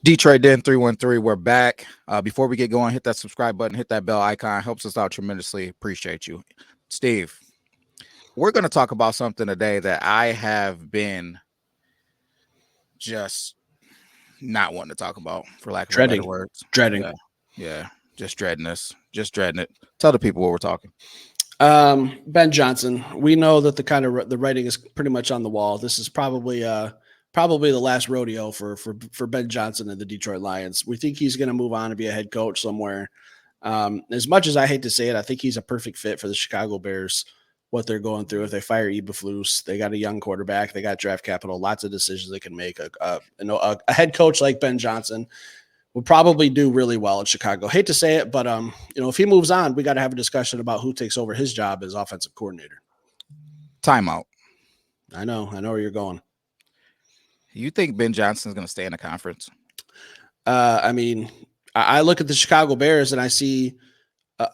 Detroit Den 313. We're back. Before we get going, hit that subscribe button, hit that bell icon. Helps us out tremendously. Appreciate you. Steve, we're going to talk about something today that I have been just not wanting to talk about, for lack of a better words. Dreading. Yeah. Just dreading this. Just dreading it. Tell the people what we're talking. Ben Johnson. We know that the writing is pretty much on the wall. This is probably the last rodeo for Ben Johnson and the Detroit Lions. We think he's going to move on and be a head coach somewhere. As much as I hate to say it, I think he's a perfect fit for the Chicago Bears. What they're going through, if they fire Eberflus, they got a young quarterback, they got draft capital, lots of decisions they can make. A head coach like Ben Johnson will probably do really well in Chicago. Hate to say it, but if he moves on, we got to have a discussion about who takes over his job as offensive coordinator. Timeout. I know where you're going. You think Ben Johnson is going to stay in the conference? I look at the Chicago Bears and I see.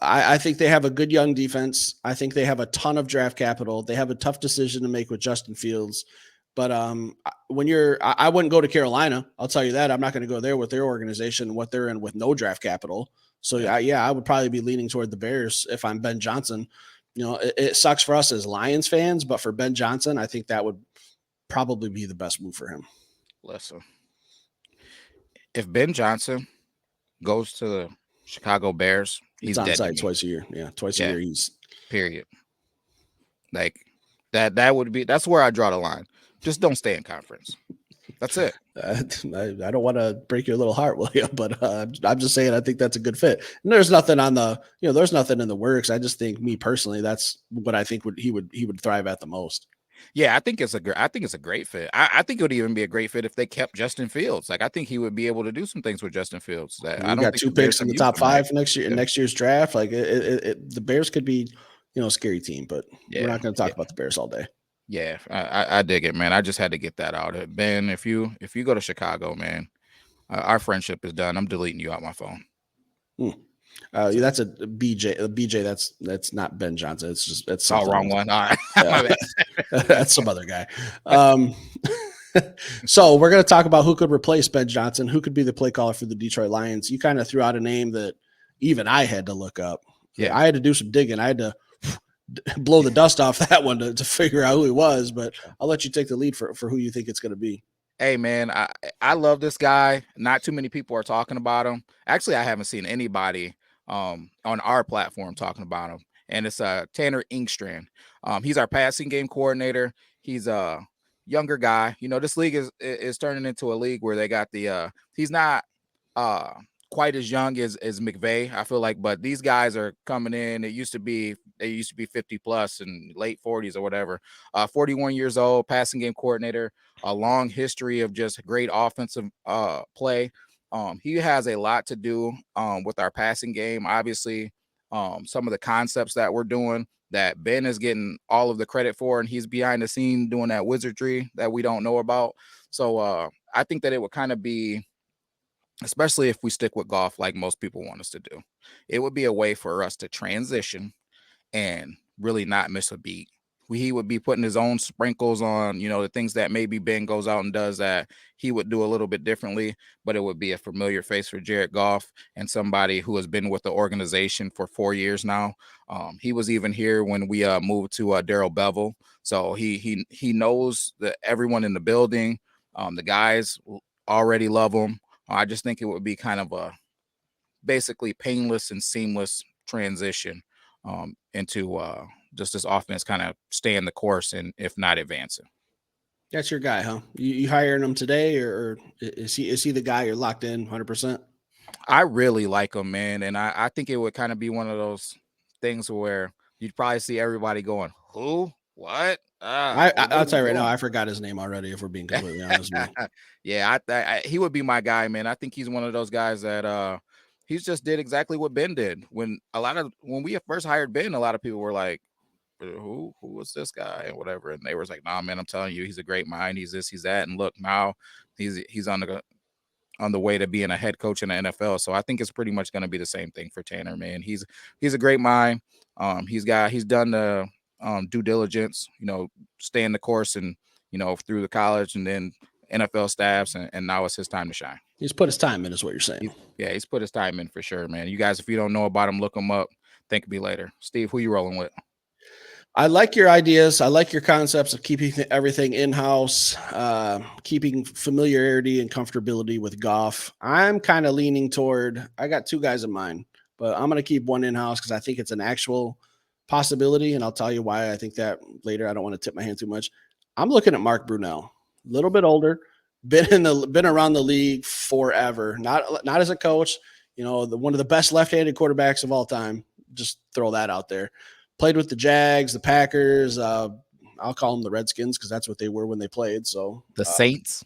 I think they have a good young defense. I think they have a ton of draft capital. They have a tough decision to make with Justin Fields. But I wouldn't go to Carolina. I'll tell you that. I'm not going to go there with their organization, what they're in with no draft capital. So I would probably be leaning toward the Bears if I'm Ben Johnson. It sucks for us as Lions fans, but for Ben Johnson, I think that would probably be the best move for him. Listen, if Ben Johnson goes to the Chicago Bears, he's on dead site twice a year. Yeah, twice a year. He's period. Like that would be. That's where I draw the line. Just don't stay in conference. That's it. I don't want to break your little heart, William, but I'm just saying I think that's a good fit. And there's nothing there's nothing in the works. I just think, me personally, that's what I think he would thrive at the most. Yeah, I think it's a great fit. I think it would even be a great fit if they kept Justin Fields. Like, I think he would be able to do some things with Justin Fields. I got 2 picks in the top 5 next year in next year's draft. Like the Bears could be, a scary team, but we're not going to talk about the Bears all day. Yeah, I dig it, man. I just had to get that out. Ben, if you go to Chicago, man, our friendship is done. I'm deleting you out my phone. That's a BJ. BJ, that's not Ben Johnson. That's wrong one. All right. That's some other guy. So we're going to talk about who could replace Ben Johnson, who could be the play caller for the Detroit Lions. You kind of threw out a name that even I had to look up. Yeah, I had to do some digging. I had to blow the dust off that one to figure out who he was, but I'll let you take the lead for who you think it's going to be. Hey, man, I love this guy. Not too many people are talking about him. Actually, I haven't seen anybody on our platform talking about him, and it's Tanner Engstrand. He's our passing game coordinator. He's a younger guy. This league is turning into a league where they got he's not quite as young as McVay, I feel like, but these guys are coming in. They used to be 50 plus and late 40s or whatever. 41 years old, passing game coordinator, a long history of just great offensive play. He has a lot to do with our passing game. Obviously, some of the concepts that we're doing that Ben is getting all of the credit for, and he's behind the scene doing that wizardry that we don't know about. So I think that it would kind of be, especially if we stick with golf like most people want us to do, it would be a way for us to transition and really not miss a beat. He would be putting his own sprinkles on, the things that maybe Ben goes out and does that he would do a little bit differently, but it would be a familiar face for Jared Goff and somebody who has been with the organization for 4 years now. He was even here when we moved to Darrell Bevel. So he knows everyone in the building. The guys already love him. I just think it would be kind of a basically painless and seamless transition into just this offense kind of staying the course and if not advancing. That's your guy, huh? You hiring him today, or is he the guy you're locked in 100%? I really like him, man, and I think it would kind of be one of those things where you'd probably see everybody going, "Who? What?" I'll tell you right now, I forgot his name already. If we're being completely honest with you. Yeah, he would be my guy, man. I think he's one of those guys that he's just did exactly what Ben did. When we first hired Ben, a lot of people were like, who was this guy and whatever, and they were like, nah, man, I'm telling you, he's a great mind. He's this, he's that, and look, now he's on the way to being a head coach in the NFL. So I think it's pretty much going to be the same thing for Tanner, man. He's a great mind. He's done the due diligence, stay in the course and through the college and then NFL staffs, and now it's his time to shine. He's put his time in, is what you're saying. Yeah, he's put his time in for sure, man. You guys, if you don't know about him, look him up. Think of me later. Steve, who you rolling with? I like your ideas. I like your concepts of keeping everything in house, keeping familiarity and comfortability with Goff. I'm kind of leaning toward. I got two guys in mind, but I'm going to keep one in house because I think it's an actual possibility, and I'll tell you why I think that later. I don't want to tip my hand too much. I'm looking at Mark Brunell, a little bit older, been around the league forever. Not as a coach, one of the best left-handed quarterbacks of all time. Just throw that out there. Played with the Jags, the Packers. I'll call them the Redskins because that's what they were when they played. So The Saints.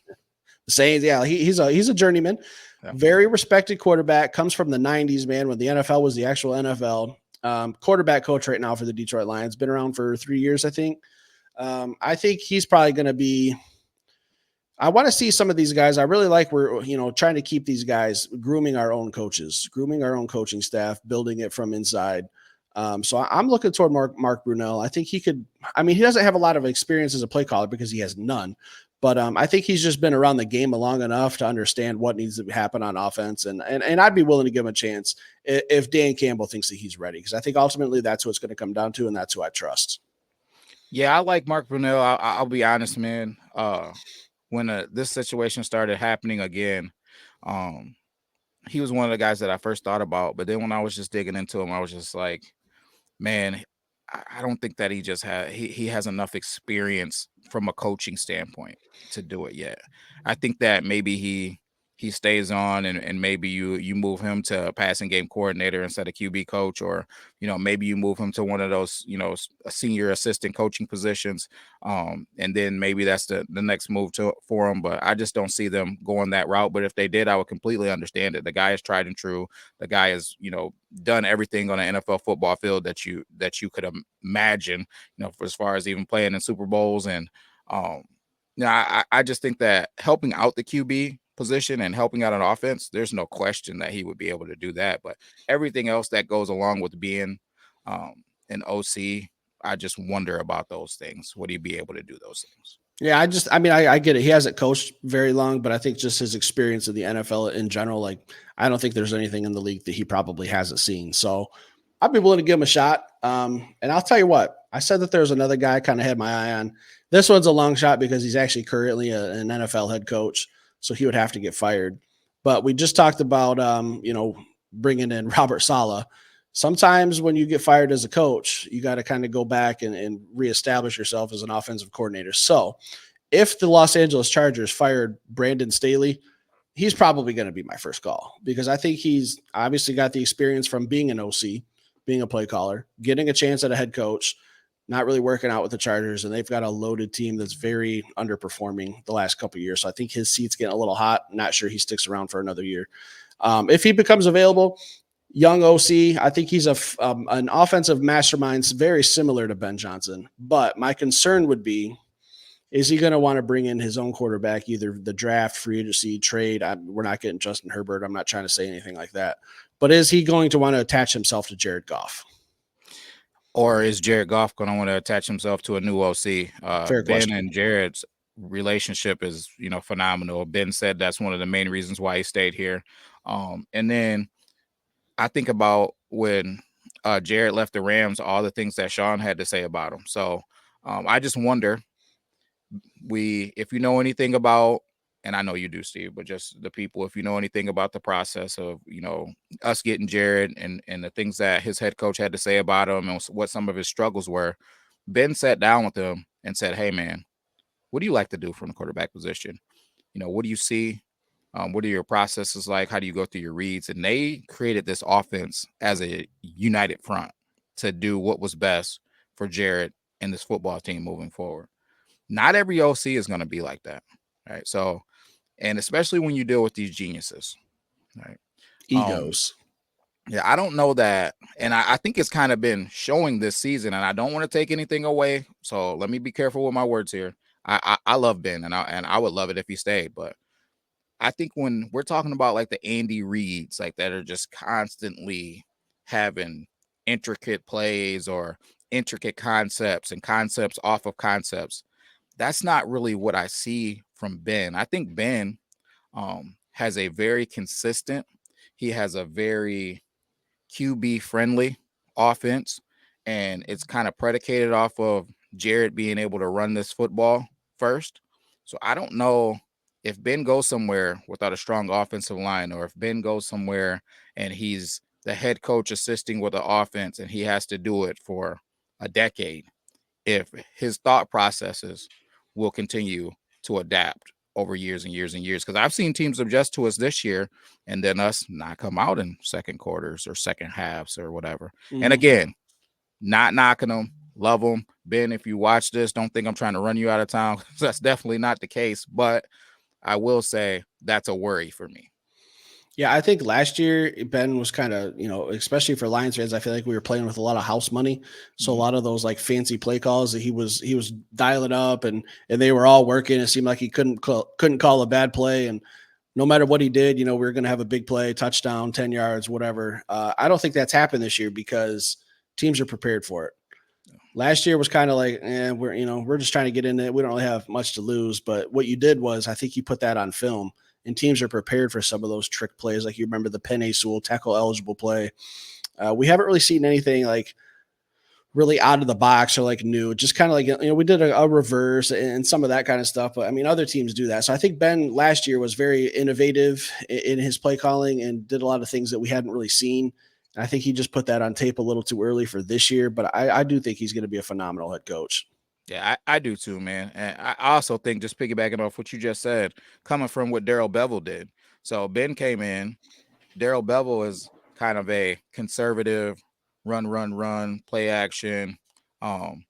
the Saints, yeah, he's a journeyman, Yeah. very respected quarterback. Comes from the '90s, man, when the NFL was the actual NFL. Quarterback coach right now for the Detroit Lions. Been around for 3 years, I think. I think he's probably going to be. I want to see some of these guys. I really like we're trying to keep these guys grooming our own coaches, grooming our own coaching staff, building it from inside. So I'm looking toward Mark Brunell. I think he could. I mean, he doesn't have a lot of experience as a play caller because he has none. But I think he's just been around the game long enough to understand what needs to happen on offense, and I'd be willing to give him a chance if Dan Campbell thinks that he's ready, because I think ultimately that's what it's going to come down to, and that's who I trust. Yeah, I like Mark Brunell. I'll be honest, man. When this situation started happening again, um, he was one of the guys that I first thought about. But then when I was just digging into him, I was just like, man, I don't think that he has enough experience from a coaching standpoint to do it yet. I think that maybe he stays on, and maybe you move him to a passing game coordinator instead of QB coach, or maybe you move him to one of those a senior assistant coaching positions, and then maybe that's the next move for him. But I just don't see them going that route. But if they did, I would completely understand it. The guy is tried and true. The guy is done everything on an NFL football field that you could imagine, as far as even playing in Super Bowls. And I just think that helping out the QB position and helping out an offense, there's no question that he would be able to do that. But everything else that goes along with being an OC, I just wonder about those things. Would he be able to do those things? Yeah, I get it. He hasn't coached very long, but I think just his experience in the NFL in general, like, I don't think there's anything in the league that he probably hasn't seen. So I'd be willing to give him a shot. And I'll tell you what, I said that there's another guy I kind of had my eye on. This one's a long shot because he's actually currently an NFL head coach, so he would have to get fired. But we just talked about, bringing in Robert Saleh. Sometimes when you get fired as a coach, you got to kind of go back and reestablish yourself as an offensive coordinator. So if the Los Angeles Chargers fired Brandon Staley, he's probably going to be my first call, because I think he's obviously got the experience from being an OC, being a play caller, getting a chance at a head coach, not really working out with the Chargers, and they've got a loaded team that's very underperforming the last couple of years. So I think his seat's getting a little hot. Not sure he sticks around for another year. If he becomes available, young OC, I think he's an offensive mastermind, very similar to Ben Johnson. But my concern would be, is he going to want to bring in his own quarterback, either the draft, free agency, trade? We're not getting Justin Herbert. I'm not trying to say anything like that. But is he going to want to attach himself to Jared Goff? Or is Jared Goff going to want to attach himself to a new OC? Fair Ben question. and Jared's relationship is, phenomenal. Ben said that's one of the main reasons why he stayed here. And then I think about when Jared left the Rams, all the things that Sean had to say about him. So I just wonder, if you know anything about, and I know you do, Steve, but just the people, if you know anything about the process of, us getting Jared, and the things that his head coach had to say about him and what some of his struggles were, Ben sat down with him and said, hey, man, what do you like to do from the quarterback position? What do you see? What are your processes like? How do you go through your reads? And they created this offense as a united front to do what was best for Jared and this football team moving forward. Not every OC is going to be like that, right? So, and especially when you deal with these geniuses, right? Egos. Yeah, I don't know that, and I think it's kind of been showing this season. And I don't want to take anything away, so let me be careful with my words here. I love Ben, and I would love it if he stayed, but I think when we're talking about like the Andy Reeds, like that are just constantly having intricate plays or intricate concepts and concepts off of concepts, that's not really what I see from Ben. I think Ben has a very consistent, he has a very QB friendly offense, and it's kind of predicated off of Jared being able to run this football first. So I don't know if Ben goes somewhere without a strong offensive line, or if Ben goes somewhere and he's the head coach assisting with the offense and he has to do it for a decade, if his thought processes will continue to adapt over years and years and years. Because I've seen teams adjust to us this year and then us not come out in second quarters or second halves or whatever. And Mhm. again, not knocking them, love them. Ben, if you watch this, don't think I'm trying to run you out of town. That's definitely not the case. But I will say that's a worry for me. Yeah, I think last year Ben was kind of, especially for Lions fans, I feel like we were playing with a lot of house money. So a Mhm. lot of those like fancy play calls that he was dialing up, and they were all working. It seemed like he couldn't call a bad play, and no matter what he did, we were going to have a big play, touchdown, 10 yards, whatever. I don't think that's happened this year because teams are prepared for it. Last year was kind of like, we're just trying to get in it. We don't really have much to lose. But what you did was, I think you put that on film, and teams are prepared for some of those trick plays. Like you remember the Penny Sewell tackle eligible play. We haven't really seen anything like really out of the box or like new. Just kind of like, we did a reverse and some of that kind of stuff. But I mean, other teams do that. So I think Ben last year was very innovative in his play calling and did a lot of things that we hadn't really seen. I think he just put that on tape a little too early for this year, but I do think he's going to be a phenomenal head coach. Yeah, I do too, man. And I also think, just piggybacking off what you just said, coming from what Daryl Bevel did. So Ben came in, Daryl Bevel is kind of a conservative run, play action, um,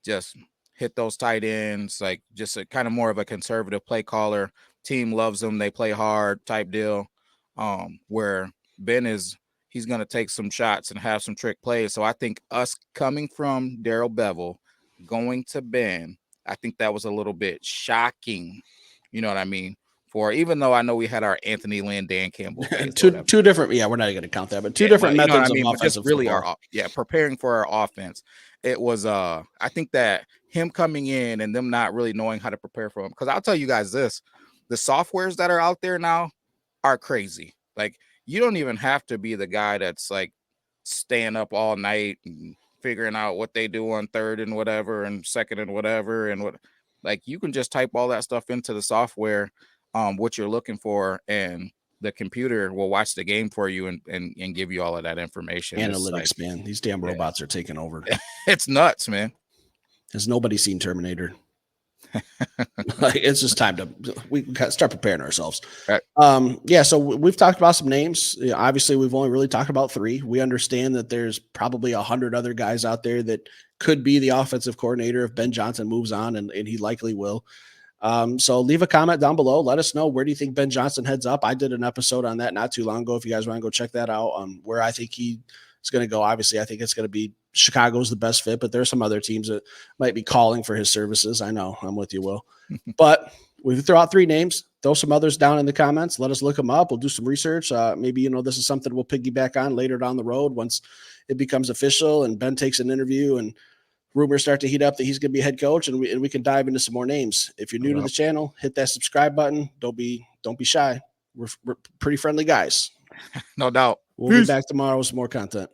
just hit those tight ends, like just a kind of more of a conservative play caller. Team loves them, they play hard type deal. Where Ben is, he's gonna take some shots and have some trick plays. So I think us coming from Daryl Bevel going to Ben, I think that was a little bit shocking. You know what I mean? For even though I know we had our Anthony Lynn, Dan Campbell phase or two whatever. two different. Yeah, we're not going to count that, but two Yeah, different but you know what I methods of mean? But just offensive really football. preparing for our offense. It was I think that him coming in and them not really knowing how to prepare for him. Because I'll tell you guys this, the softwares that are out there now are crazy. Like, you don't even have to be the guy that's like staying up all night and figuring out what they do on third and whatever and second and whatever and what, like, you can just type all that stuff into the software, what you're looking for, and the computer will watch the game for you and give you all of that information. It's like, Analytics, man. These damn yeah, robots are taking over. it's nuts, man. Has nobody seen Terminator? Like, it's just time to we can start preparing ourselves. Right. Yeah, so we've talked about some names. Yeah, obviously, we've only really talked about three. We understand that there's probably 100 other guys out there that could be the offensive coordinator if Ben Johnson moves on, and he likely will. So leave a comment down below. Let us know, where do you think Ben Johnson heads up? I did an episode on that not too long ago. If you guys want to go check that out, where I think he is going to go. Obviously, I think it's going to be Chicago's the best fit, but there's some other teams that might be calling for his services. I know, I'm with you, Will. But we throw out three names. Throw some others down in the comments. Let us look them up. We'll do some research. Maybe this is something we'll piggyback on later down the road once it becomes official and Ben takes an interview and rumors start to heat up that he's going to be head coach, and we can dive into some more names. If you're new to the channel, hit that subscribe button. Don't be shy. We're pretty friendly guys. No doubt. We'll be Peace. back tomorrow with some more content.